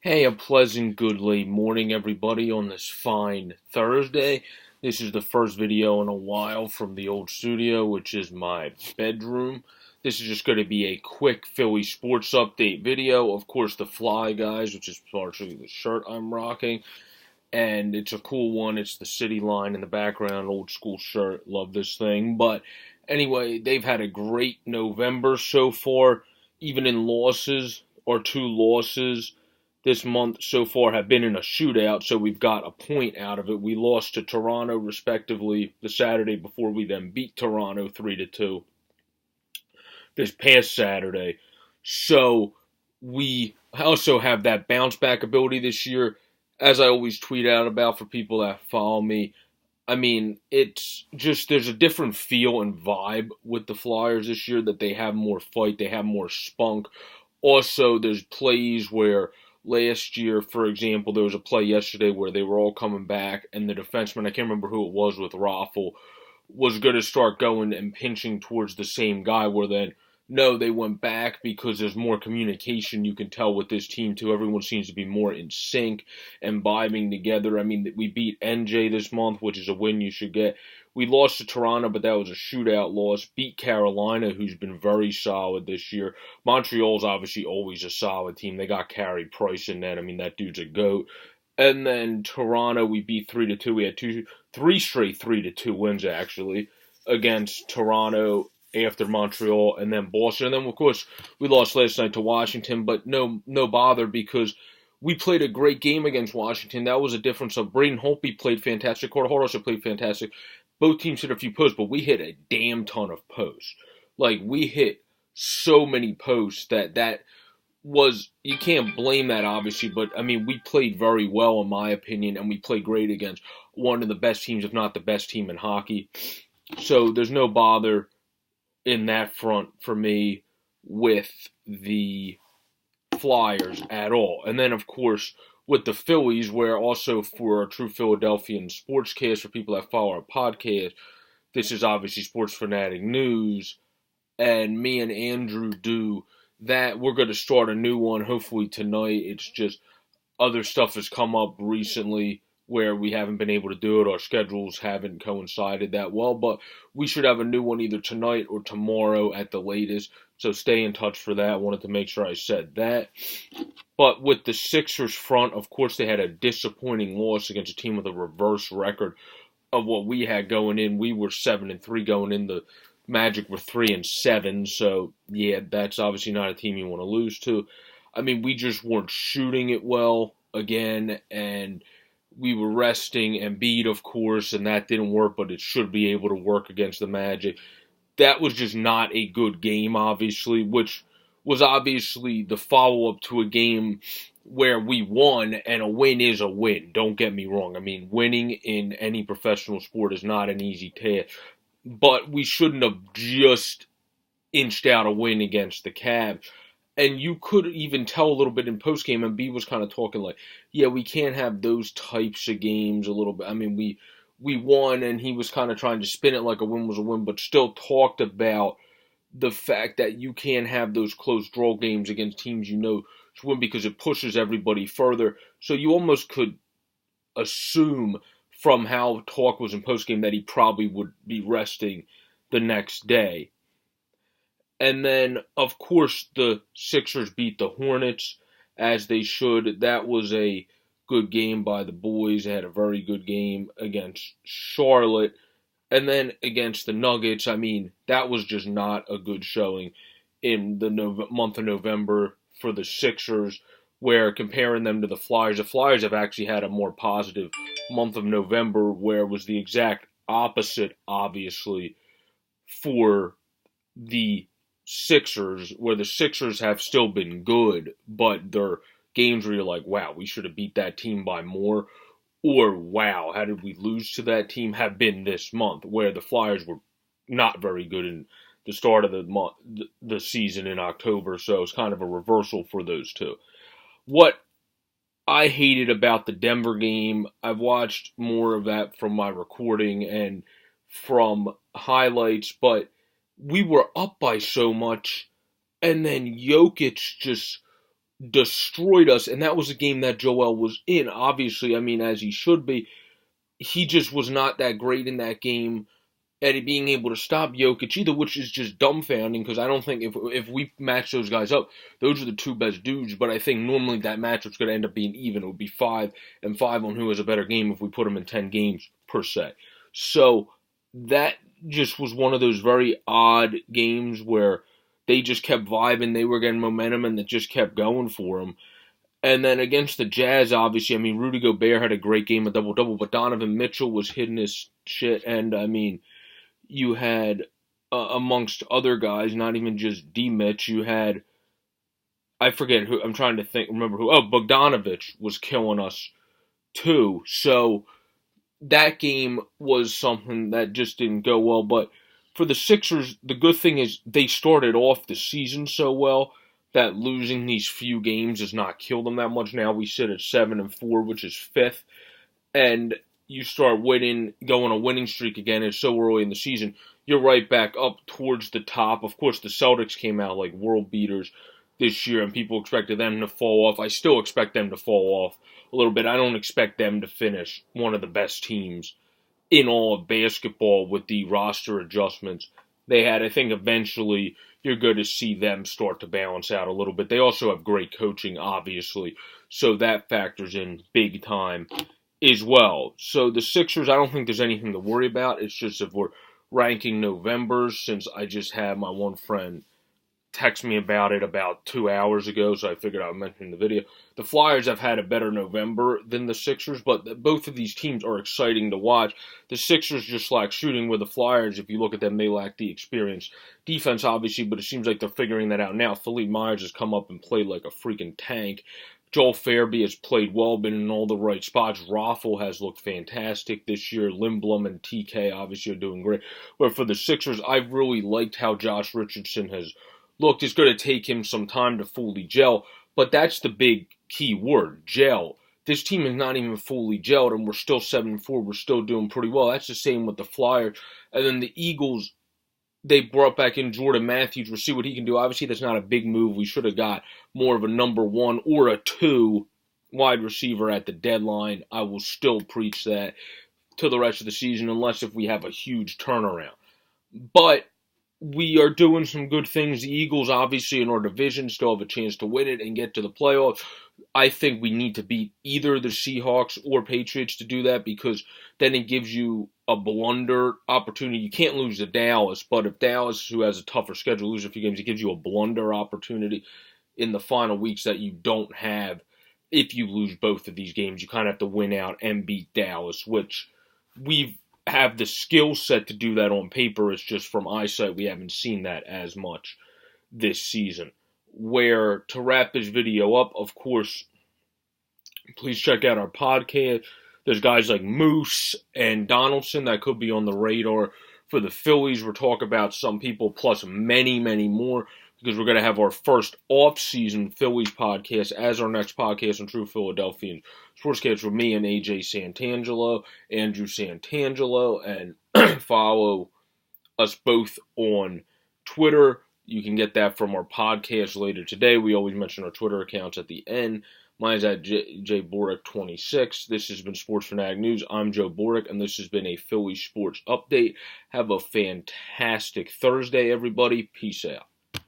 Hey, a pleasant good late morning, everybody, on this fine Thursday. This is the first video in a while from the old studio, which is my bedroom. This is just going to be a quick Philly sports update video. Of course, the Fly Guys, which is partially the shirt I'm rocking, and it's a cool one. It's the city line in the background, old school shirt. Love this thing. But anyway, they've had a great November so far, even in losses or two losses this month so far have been in a shootout, so we've got a point out of it. We lost to Toronto, respectively, the Saturday before we then beat Toronto 3-2 this past Saturday. So we also have that bounce back ability this year, as I always tweet out about for people that follow me. I mean, it's just there's a different feel and vibe with the Flyers this year, that they have more fight, they have more spunk. Also, there's plays where last year, for example, there was a play yesterday where they were all coming back, and the defenseman, I can't remember who it was with Raffle, was going to start going and pinching towards the same guy, where then, no, they went back because there's more communication you can tell with this team, too. Everyone seems to be more in sync and vibing together. I mean, we beat NJ this month, which is a win you should get. We lost to Toronto, but that was a shootout loss. Beat Carolina, who's been very solid this year. Montreal's obviously always a solid team. They got Carey Price in that. I mean, that dude's a GOAT. And then Toronto, we beat 3-2. We had three straight 3-2 wins, actually, against Toronto, after Montreal, and then Boston. And then, of course, we lost last night to Washington, but no bother, because we played a great game against Washington. That was a difference of Braden Holtby played fantastic. Carter Hart also played fantastic. Both teams hit a few posts, but we hit a damn ton of posts. Like, we hit so many posts that was, you can't blame that, obviously, but, I mean, we played very well, in my opinion, and we played great against one of the best teams, if not the best team in hockey. So there's no bother in that front for me with the Flyers at all. And then, of course, with the Phillies, where also for our True Philadelphian Sportscast, for people that follow our podcast, this is obviously Sports Fanatic News, and me and Andrew do that. We're going to start a new one, hopefully tonight. It's just other stuff has come up recently where we haven't been able to do it. Our schedules haven't coincided that well, but we should have a new one either tonight or tomorrow at the latest. So stay in touch for that. I wanted to make sure I said that. But with the Sixers front, of course, they had a disappointing loss against a team with a reverse record of what we had going in. We were 7-3 going in. The Magic were 3-7. So yeah, that's obviously not a team you want to lose to. I mean, we just weren't shooting it well again, and we were resting Embiid, of course, and that didn't work, but it should be able to work against the Magic. That was just not a good game, obviously, which was obviously the follow-up to a game where we won, and a win is a win. Don't get me wrong. I mean, winning in any professional sport is not an easy task, but we shouldn't have just inched out a win against the Cavs. And you could even tell a little bit in postgame, and B was kind of talking like, yeah, we can't have those types of games a little bit. I mean, we won, and he was kind of trying to spin it like a win was a win, but still talked about the fact that you can't have those close draw games against teams you know to win, because it pushes everybody further. So you almost could assume from how talk was in postgame that he probably would be resting the next day. And then, of course, the Sixers beat the Hornets, as they should. That was a good game by the boys. They had a very good game against Charlotte. And then against the Nuggets, I mean, that was just not a good showing in the month of November for the Sixers, where comparing them to the Flyers have actually had a more positive month of November, where it was the exact opposite, obviously, for the Sixers, where the Sixers have still been good, but they're games where you're like, wow, we should have beat that team by more, or wow, how did we lose to that team, have been this month, where the Flyers were not very good in the start of the month, the season in October, so it's kind of a reversal for those two. What I hated about the Denver game, I've watched more of that from my recording and from highlights, but we were up by so much, and then Jokic just destroyed us, and that was a game that Joel was in, obviously, I mean, as he should be. He just was not that great in that game at being able to stop Jokic either, which is just dumbfounding because I don't think if we match those guys up, those are the two best dudes. But I think normally that matchup's going to end up being even. It would be 5-5 on who has a better game if we put them in 10 games per se. So that just was one of those very odd games where they just kept vibing, they were getting momentum, and it just kept going for them. And then against the Jazz, obviously, I mean, Rudy Gobert had a great game, a double-double, but Donovan Mitchell was hitting his shit, and I mean, you had, amongst other guys, not even just D-Mitch, you had, I forget who, I'm trying to remember who, Bogdanovich was killing us, too. So, that game was something that just didn't go well, but for the Sixers, the good thing is they started off the season so well that losing these few games does not kill them that much. Now we sit at 7-4, which is 5th, and you start winning, go on a winning streak again. It's so early in the season. You're right back up towards the top. Of course, the Celtics came out like world beaters this year, and people expected them to fall off. I still expect them to fall off a little bit. I don't expect them to finish one of the best teams in all of basketball with the roster adjustments they had. I think eventually you're going to see them start to balance out a little bit. They also have great coaching, obviously, so that factors in big time as well. So the Sixers, I don't think there's anything to worry about. It's just if we're ranking Novembers, since I just had my one friend text me about it about 2 hours ago, so I figured I would mention in the video. The Flyers have had a better November than the Sixers, but both of these teams are exciting to watch. The Sixers just lack shooting, where the Flyers, if you look at them, they lack the experience. Defense, obviously, but it seems like they're figuring that out now. Philippe Myers has come up and played like a freaking tank. Joel Fairby has played well, been in all the right spots. Raffle has looked fantastic this year. Lindblom and TK obviously are doing great. But for the Sixers, I've really liked how Josh Richardson has looked. It's going to take him some time to fully gel, but that's the big key word, gel. This team is not even fully gelled, and we're still 7-4. We're still doing pretty well. That's the same with the Flyers. And then the Eagles, they brought back in Jordan Matthews. We'll see what he can do. Obviously, that's not a big move. We should have got more of a number 1 or a 2 wide receiver at the deadline. I will still preach that to the rest of the season, unless if we have a huge turnaround. But we are doing some good things. The Eagles, obviously, in our division, still have a chance to win it and get to the playoffs. I think we need to beat either the Seahawks or Patriots to do that, because then it gives you a blunder opportunity. You can't lose to Dallas, but if Dallas, who has a tougher schedule, loses a few games, it gives you a blunder opportunity in the final weeks that you don't have if you lose both of these games. You kind of have to win out and beat Dallas, which we have the skill set to do that on paper. It's just from eyesight we haven't seen that as much this season. Where, to wrap this video up, of course, please check out our podcast. There's guys like Moose and Donaldson that could be on the radar for the Phillies. We'll talk about some people, plus many, many more, because we're going to have our first off-season Phillies podcast as our next podcast on True Philadelphian Sportscast with me and AJ Santangelo, Andrew Santangelo, and follow us both on Twitter. You can get that from our podcast later today. We always mention our Twitter accounts at the end. Mine's at JBorick26. This has been Sports Fanatic News. I'm Joe Borick, and this has been a Philly Sports Update. Have a fantastic Thursday, everybody. Peace out.